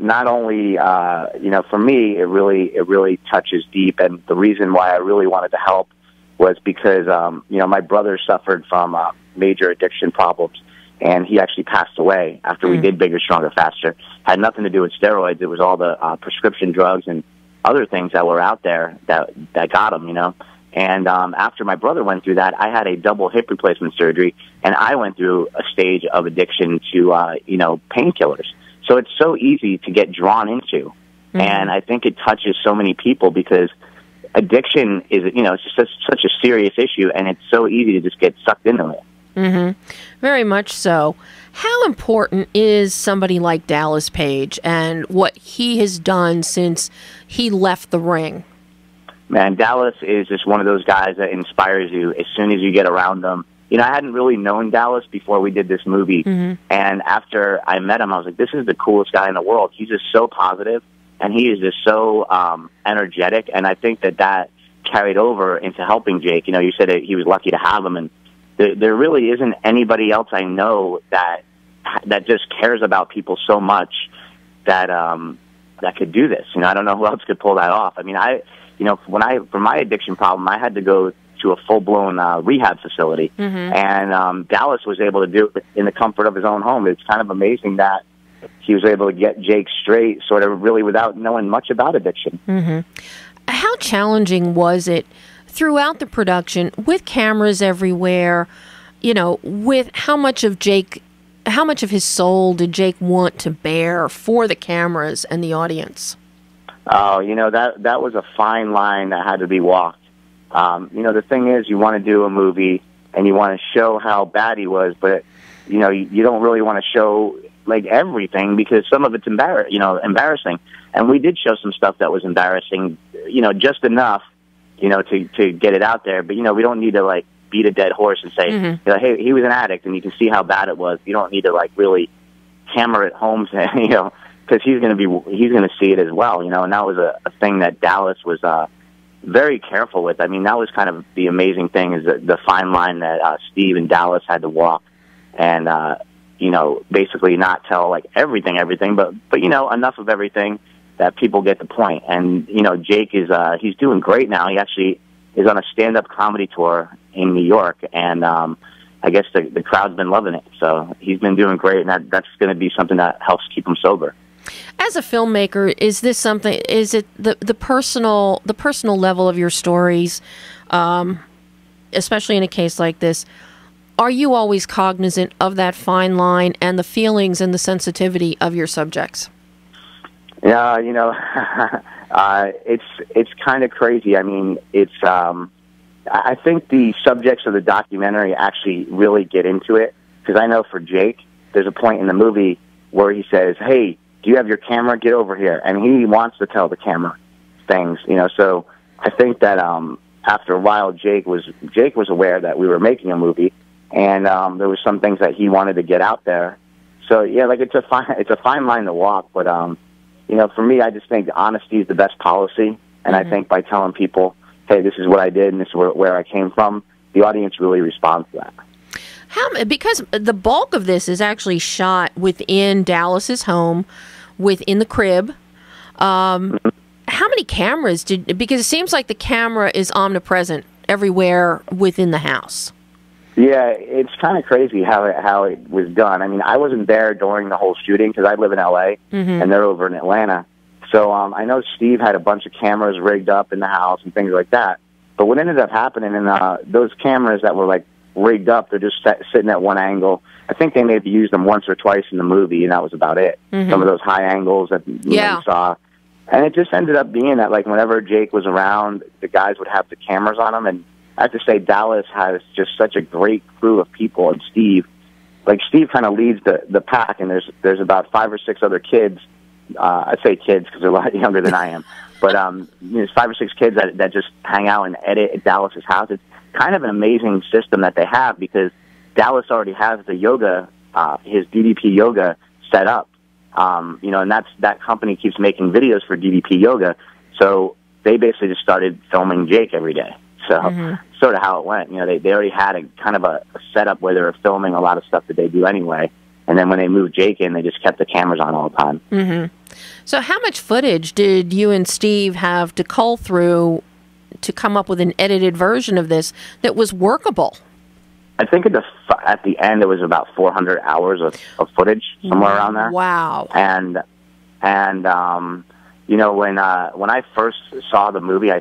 Not only, for me, it really touches deep. And the reason why I really wanted to help was because, my brother suffered from major addiction problems, and he actually passed away after we did Bigger, Stronger, Faster. Had nothing to do with steroids. It was all the prescription drugs and other things that were out there that got him, And after my brother went through that, I had a double hip replacement surgery, and I went through a stage of addiction to, painkillers. So it's so easy to get drawn into. Mm-hmm. And I think it touches so many people because addiction is, it's just such a serious issue, and it's so easy to just get sucked into it. Mm-hmm. Very much so. How important is somebody like Dallas Page and what he has done since he left the ring? Man, Dallas is just one of those guys that inspires you as soon as you get around them. I hadn't really known Dallas before we did this movie. Mm-hmm. And after I met him, I was like, this is the coolest guy in the world. He's just so positive, and he is just so energetic. And I think that carried over into helping Jake. You said that he was lucky to have him. And there really isn't anybody else I know that just cares about people so much that could do this. I don't know who else could pull that off. I mean, for my addiction problem, I had to go to a full-blown rehab facility. And Dallas was able to do it in the comfort of his own home. It's kind of amazing that he was able to get Jake straight, sort of really without knowing much about addiction. How challenging was it throughout the production with cameras everywhere, with how much of his soul did Jake want to bear for the cameras and the audience? Oh, that was a fine line that had to be walked. The thing is, you want to do a movie and you want to show how bad he was, but, you don't really want to show, like, everything because some of it's embarrassing. And we did show some stuff that was embarrassing, just enough, to get it out there. But, we don't need to, like, beat a dead horse and say, hey, he was an addict and you can see how bad it was. You don't need to, like, really hammer it home, because he's going to see it as well, and that was a thing that Dallas was very careful with. I mean, that was kind of the amazing thing, is the fine line that Steve and Dallas had to walk, and basically not tell like everything, but enough of everything that people get the point. And Jake is he's doing great now. He actually is on a stand-up comedy tour in New York, and I guess the crowd's been loving it. So he's been doing great, and that's going to be something that helps keep him sober. As a filmmaker, is this something? Is it the personal level of your stories, especially in a case like this? Are you always cognizant of that fine line and the feelings and the sensitivity of your subjects? Yeah, it's kind of crazy. I mean, I think the subjects of the documentary actually really get into it, because I know for Jake, there's a point in the movie where he says, "Hey, do you have your camera? Get over here." And he wants to tell the camera things, So I think that after a while, Jake was aware that we were making a movie, and there was some things that he wanted to get out there. So yeah, like it's a fine line to walk. But for me, I just think honesty is the best policy, and I think by telling people, "Hey, this is what I did, and this is where I came from," the audience really responds to that. Because the bulk of this is actually shot within Dallas's home, within the crib. How many cameras because it seems like the camera is omnipresent everywhere within the house. Yeah, it's kind of crazy how it was done. I mean, I wasn't there during the whole shooting because I live in L.A. And they're over in Atlanta. So I know Steve had a bunch of cameras rigged up in the house and things like that. But what ended up happening, and those cameras that were like rigged up, they're just sitting at one angle. I think they maybe used them once or twice in the movie, and that was about it. Some of those high angles that you saw. And it just ended up being that, like, whenever Jake was around, the guys would have the cameras on them. And I have to say, Dallas has just such a great crew of people. And Steve kind of leads the pack, and there's about 5 or 6 other kids. I say kids because they're a lot younger than I am. But there's 5 or 6 kids that just hang out and edit at Dallas's house. It's kind of an amazing system that they have, because Dallas already has the yoga, his DDP yoga set up. And that company keeps making videos for DDP yoga. So they basically just started filming Jake every day. So sort of how it went. They already had a kind of a setup where they were filming a lot of stuff that they do anyway. And then when they moved Jake in, they just kept the cameras on all the time. So how much footage did you and Steve have to cull through to come up with an edited version of this that was workable? I think at the end it was about 400 hours of footage, somewhere around there. Wow! And when I first saw the movie, I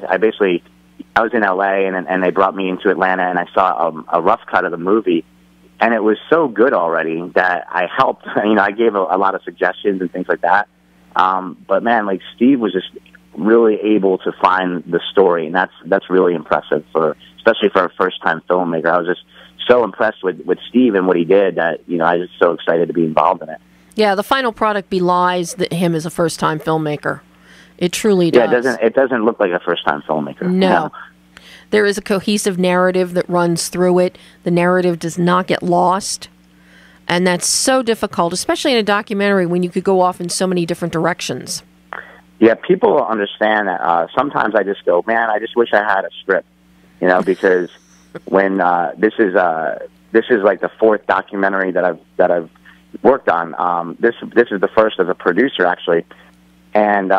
was in LA and they brought me into Atlanta, and I saw a rough cut of the movie, and it was so good already that I helped. I gave a lot of suggestions and things like that. But man, like, Steve was just really able to find the story, and that's really impressive especially for a first time filmmaker. I was just so impressed with Steve and what he did that, I was just so excited to be involved in it. Yeah, the final product belies him as a first time filmmaker. It truly does. Yeah, it doesn't look like a first time filmmaker. No. There is a cohesive narrative that runs through it. The narrative does not get lost. And that's so difficult, especially in a documentary when you could go off in so many different directions. Yeah, people understand that. Sometimes I just go, man, I just wish I had a script, because when this is like the 4th documentary that I've worked on. This is the first as a producer, actually. And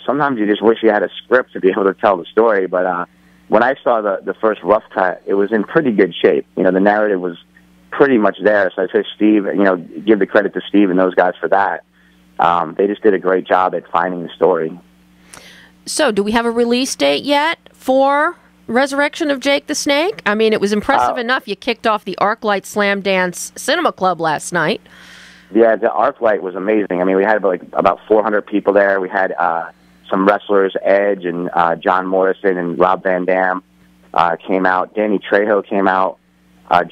sometimes you just wish you had a script to be able to tell the story. But when I saw the first rough cut, it was in pretty good shape. You know, the narrative was pretty much there. So I said, Steve, you know, give the credit to Steve and those guys for that. They just did a great job at finding the story. So, do we have a release date yet for Resurrection of Jake the Snake? I mean, it was impressive enough you kicked off the ArcLight Slam Dance Cinema Club last night. Yeah, the ArcLight was amazing. I mean, we had about 400 people there. We had some wrestlers, Edge and John Morrison and Rob Van Dam came out. Danny Trejo came out.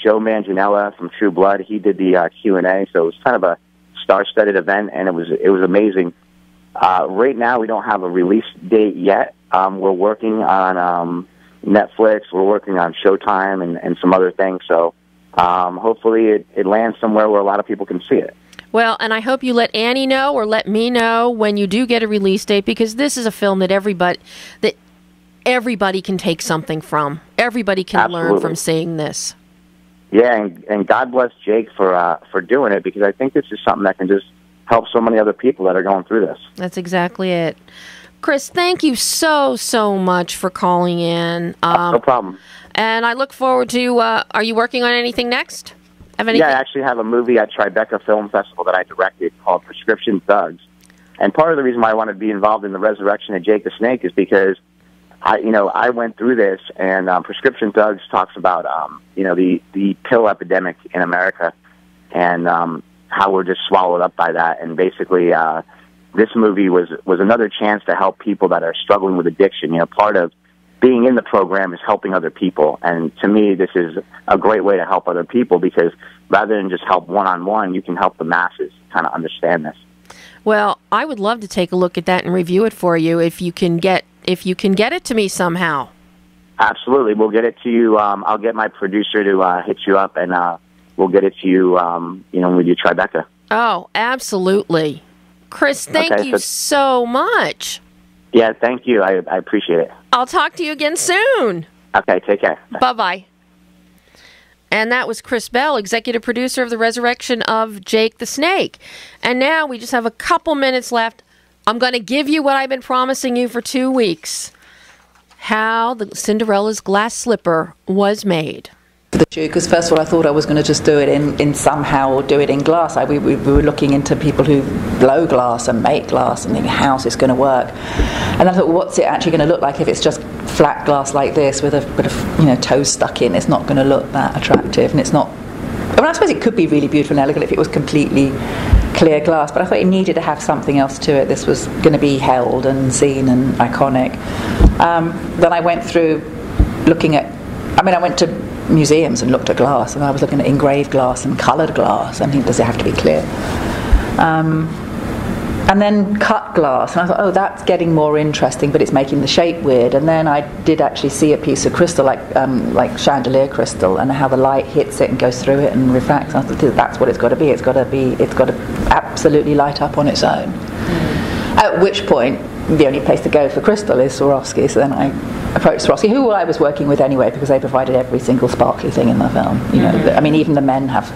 Joe Manganiello from True Blood, he did the Q&A. So it was kind of a star-studded event, and it was amazing. Right now, we don't have a release date yet. We're working on Netflix. We're working on Showtime and some other things. So hopefully it lands somewhere where a lot of people can see it. Well, and I hope you let Annie know or let me know when you do get a release date, because this is a film that everybody can take something from. Everybody can Absolutely. learn from seeing this. Yeah, and God bless Jake for doing it, because I think this is something that can just help so many other people that are going through this. That's exactly it. Chris, thank you so much for calling in. No problem. And I look forward to, are you working on anything next? Yeah, I actually have a movie at Tribeca Film Festival that I directed called Prescription Thugs. And part of the reason why I wanted to be involved in the Resurrection of Jake the Snake is because I went through this, and Prescription Thugs talks about the pill epidemic in America, and how we're just swallowed up by that. And basically, this movie was another chance to help people that are struggling with addiction. You know, part of being in the program is helping other people, and to me, this is a great way to help other people, because rather than just help one-on-one, you can help the masses kind of understand this. Well, I would love to take a look at that and review it for you if you can get it to me somehow. Absolutely, we'll get it to you. I'll get my producer to hit you up, and we'll get it to you. When we do Tribeca. Oh, absolutely, Chris. Thank you so much. Yeah, thank you. I appreciate it. I'll talk to you again soon. Okay, take care. Bye-bye. And that was Chris Bell, executive producer of The Resurrection of Jake the Snake. And now we just have a couple minutes left. I'm going to give you what I've been promising you for 2 weeks. How the Cinderella's glass slipper was made. The shoe, because first of all I thought I was going to just do it in somehow, or do it in glass. We were looking into people who blow glass and make glass and thinking, how's this going to work? And I thought, what's it actually going to look like if it's just flat glass like this with a bit of toes stuck in? It's not going to look that attractive, and it's not. I mean, I suppose it could be really beautiful and elegant if it was completely clear glass, but I thought it needed to have something else to it. This was going to be held and seen and iconic. Then I went through looking at. I went to museums and looked at glass, and I was looking at engraved glass and coloured glass. I mean, does it have to be clear? And then cut glass, and I thought, oh, that's getting more interesting, but it's making the shape weird. And then I did actually see a piece of crystal, like chandelier crystal, and how the light hits it and goes through it and refracts. And I thought, that's what it's got to be. It's got to absolutely light up on its own. At which point, the only place to go for crystal is Swarovski. So then I approached Swarovski, who I was working with anyway, because they provided every single sparkly thing in the film. Even the men have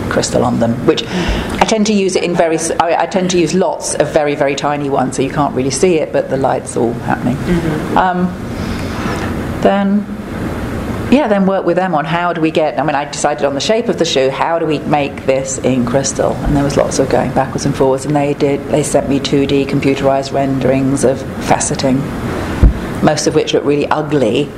crystal on them, which I tend to use it in I tend to use lots of very, very tiny ones, so you can't really see it, but the light's all happening. Then work with them on how do we get. I decided on the shape of the shoe. How do we make this in crystal? And there was lots of going backwards and forwards. And they sent me 2D computerized renderings of faceting, most of which look really ugly.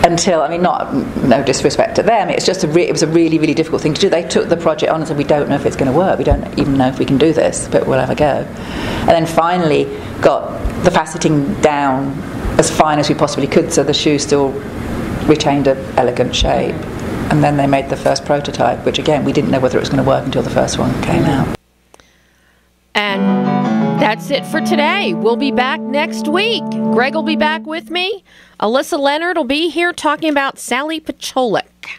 Until, no disrespect to them, it was a really, really difficult thing to do. They took the project on and said, we don't know if it's going to work. We don't even know if we can do this, but we'll have a go. And then finally got the faceting down as fine as we possibly could, so the shoe still retained an elegant shape. And then they made the first prototype, which again, we didn't know whether it was going to work until the first one came out. And that's it for today. We'll be back next week. Greg will be back with me. Alyssa Leonard will be here talking about Sally Pacholik.